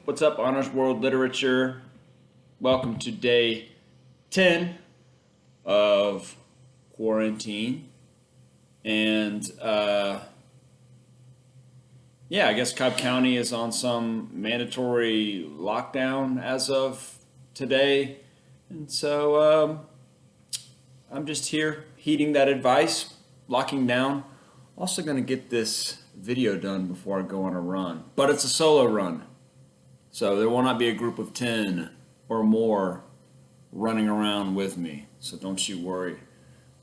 What's up, Honors World Literature? Welcome to day 10 of quarantine. And yeah, I guess Cobb County is on some mandatory lockdown as of today. And so I'm just here heeding that advice, locking down. Also going to get this video done before I go on a run. But it's a solo run. So there will not be a group of 10 or more running around with me. So don't you worry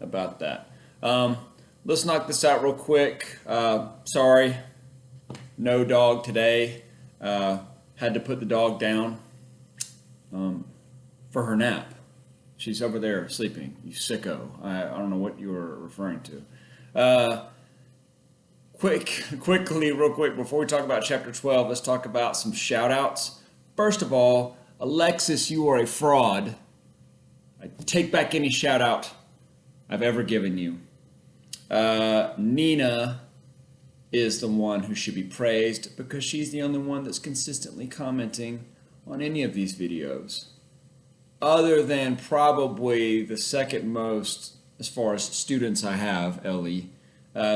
about that. Let's knock this out real quick. Sorry, no dog today. Had to put the dog down for her nap. She's over there sleeping, you sicko. I don't know what you were referring to. Quickly, real quick, before we talk about chapter 12, let's talk about some shout-outs. First of all, Alexis, you are a fraud. I take back any shout-out I've ever given you. Nina is the one who should be praised because she's the only one that's consistently commenting on any of these videos. Other than probably the second most, as far as students I have, Ellie,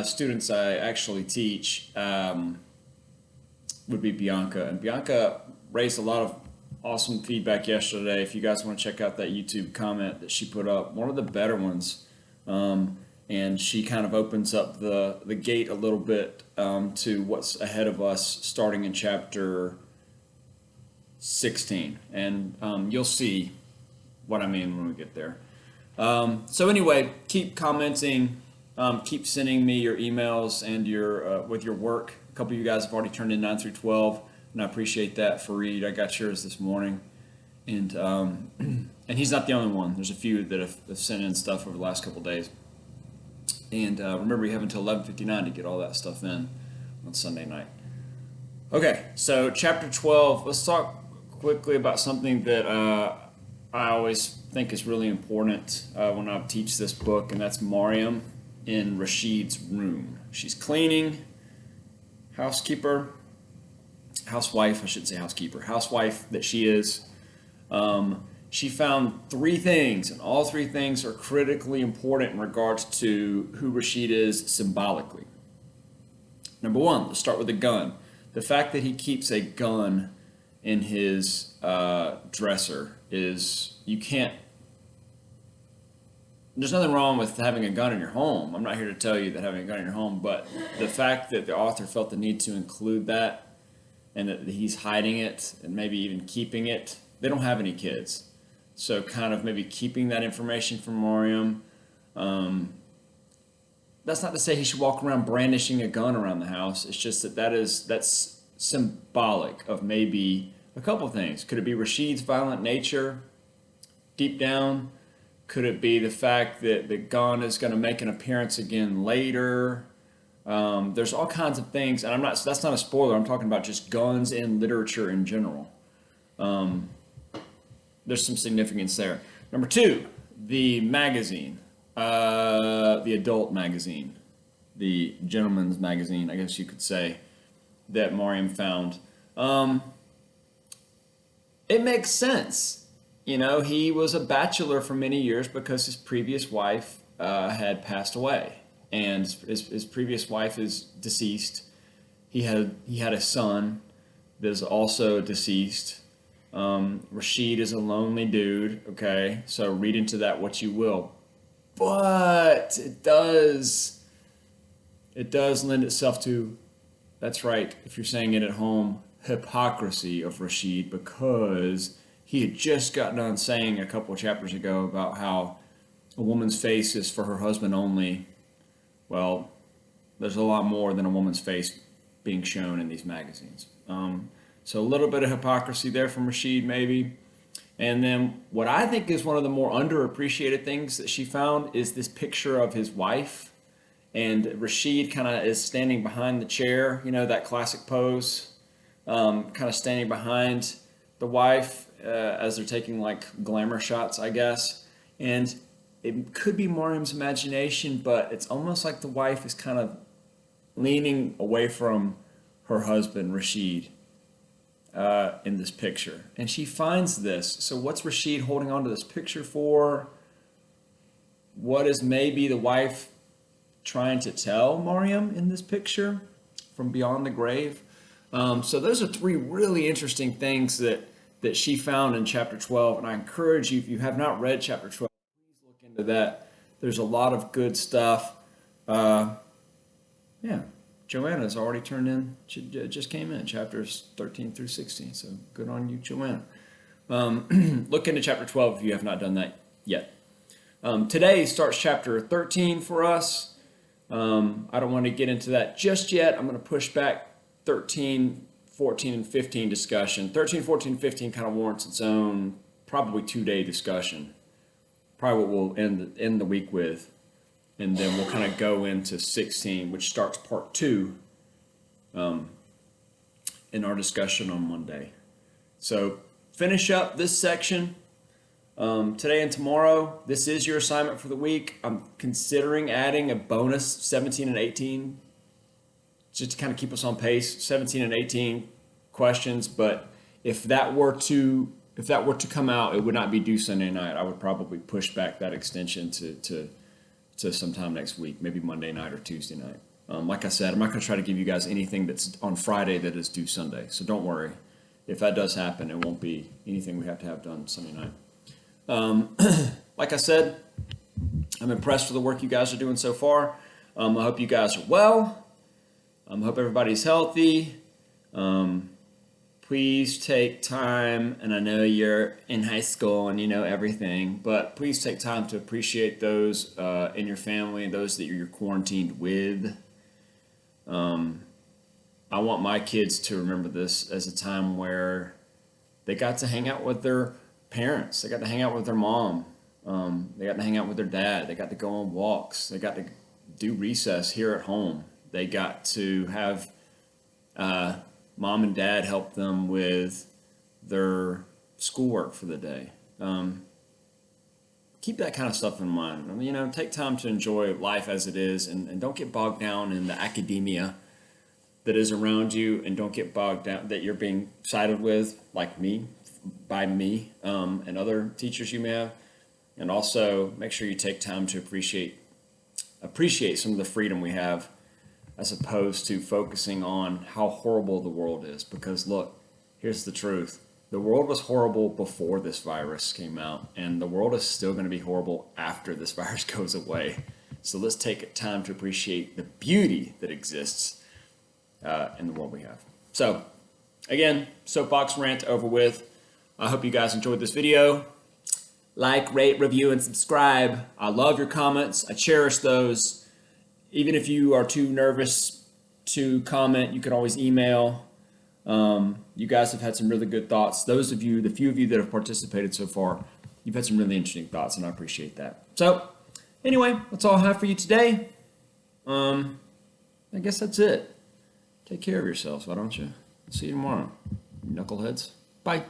students I actually teach would be Bianca. And Bianca raised a lot of awesome feedback yesterday. If you guys want to check out that YouTube comment that she put up, one of the better ones. And she kind of opens up the gate a little bit to what's ahead of us starting in chapter 16. And you'll see what I mean when we get there. So anyway, keep commenting. Keep sending me your emails and your with your work. A couple of you guys have already turned in 9 through 12, and I appreciate that. Fareed, I got yours this morning, and and he's not the only one. There's a few that have sent in stuff over the last couple of days. And remember, you have until 11:59 to get all that stuff in on Sunday night. Okay, so chapter 12. Let's talk quickly about something that I always think is really important when I teach this book, and that's Mariam in Rasheed's room. She's cleaning, housewife, I should say housekeeper, housewife that she is. She found 3 things, and all 3 things are critically important in regards to who Rasheed is symbolically. Number 1, let's start with the gun. The fact that he keeps a gun in his dresser is, you can't, there's nothing wrong with having a gun in your home. I'm not here to tell you that having a gun in your home, but the fact that the author felt the need to include that and that he's hiding it and maybe even keeping it. They don't have any kids. So kind of maybe keeping that information from Mariam. That's not to say he should walk around brandishing a gun around the house. It's just that's symbolic of maybe a couple things. Could it be Rasheed's violent nature deep down? Could it be the fact that the gun is going to make an appearance again later? There's all kinds of things, and that's not a spoiler. I'm talking about just guns in literature in general. There's some significance there. Number 2, the magazine, the adult magazine, the gentleman's magazine, I guess you could say, that Mariam found. It makes sense. You know, he was a bachelor for many years because his previous wife had passed away, and his previous wife is deceased. He had a son that is also deceased. Rasheed is a lonely dude. Okay, so read into that what you will, but it does lend itself to, that's right, if you're saying it at home, hypocrisy of Rasheed, because he had just gotten on saying a couple of chapters ago about how a woman's face is for her husband only. Well, there's a lot more than a woman's face being shown in these magazines. So a little bit of hypocrisy there from Rasheed, maybe. And then what I think is one of the more underappreciated things that she found is this picture of his wife. And Rasheed kind of is standing behind the chair, you know, that classic pose, kind of standing behind the wife as they're taking like glamour shots, I guess. And it could be Mariam's imagination, but it's almost like the wife is kind of leaning away from her husband, Rasheed. in this picture. And she finds this. So what's Rasheed holding on to this picture for? What is maybe the wife trying to tell Mariam in this picture from beyond the grave? So those are three really interesting things that she found in chapter 12. And I encourage you, if you have not read chapter 12, please look into that. There's a lot of good stuff. Yeah, Joanna's already turned in. She just came in, chapters 13 through 16. So good on you, Joanna. Look into chapter 12 if you have not done that yet. Today starts chapter 13 for us. I don't want to get into that just yet. I'm going to push back 13, 14, and 15 discussion. 13, 14, 15 kind of warrants its own probably 2-day discussion. Probably what we'll end the week with. And then we'll kind of go into 16, which starts part 2 in our discussion on Monday. So finish up this section today and tomorrow. This is your assignment for the week. I'm considering adding a bonus 17 and 18 just to kind of keep us on pace. 17 and 18 questions, but if that were to come out, it would not be due Sunday night. I would probably push back that extension to sometime next week, maybe Monday night or Tuesday night. Like I said, I'm not going to try to give you guys anything that's on Friday that is due Sunday, so don't worry. If that does happen, it won't be anything we have to have done Sunday night. Like I said, I'm impressed with the work you guys are doing so far. I hope you guys are well. I hope everybody's healthy. Please take time, and I know you're in high school and you know everything, but please take time to appreciate those in your family and those that you're quarantined with. I want my kids to remember this as a time where they got to hang out with their parents. They got to hang out with their mom. They got to hang out with their dad. They got to go on walks. They got to do recess here at home. They got to have mom and dad help them with their schoolwork for the day. Keep that kind of stuff in mind. I mean, take time to enjoy life as it is, and don't get bogged down in the academia that is around you, and don't get bogged down that you're being sided with, like me, by me, and other teachers you may have. And also make sure you take time to appreciate some of the freedom we have, as opposed to focusing on how horrible the world is. Because look, here's the truth. The world was horrible before this virus came out, and the world is still going to be horrible after this virus goes away. So let's take time to appreciate the beauty that exists in the world we have. So again, soapbox rant over with. I hope you guys enjoyed this video. Like, rate, review, and subscribe. I love your comments. I cherish those. Even if you are too nervous to comment, you can always email. You guys have had some really good thoughts. Those of you, the few of you that have participated so far, you've had some really interesting thoughts, and I appreciate that. So anyway, that's all I have for you today. I guess that's it. Take care of yourselves, why don't you? See you tomorrow, knuckleheads. Bye.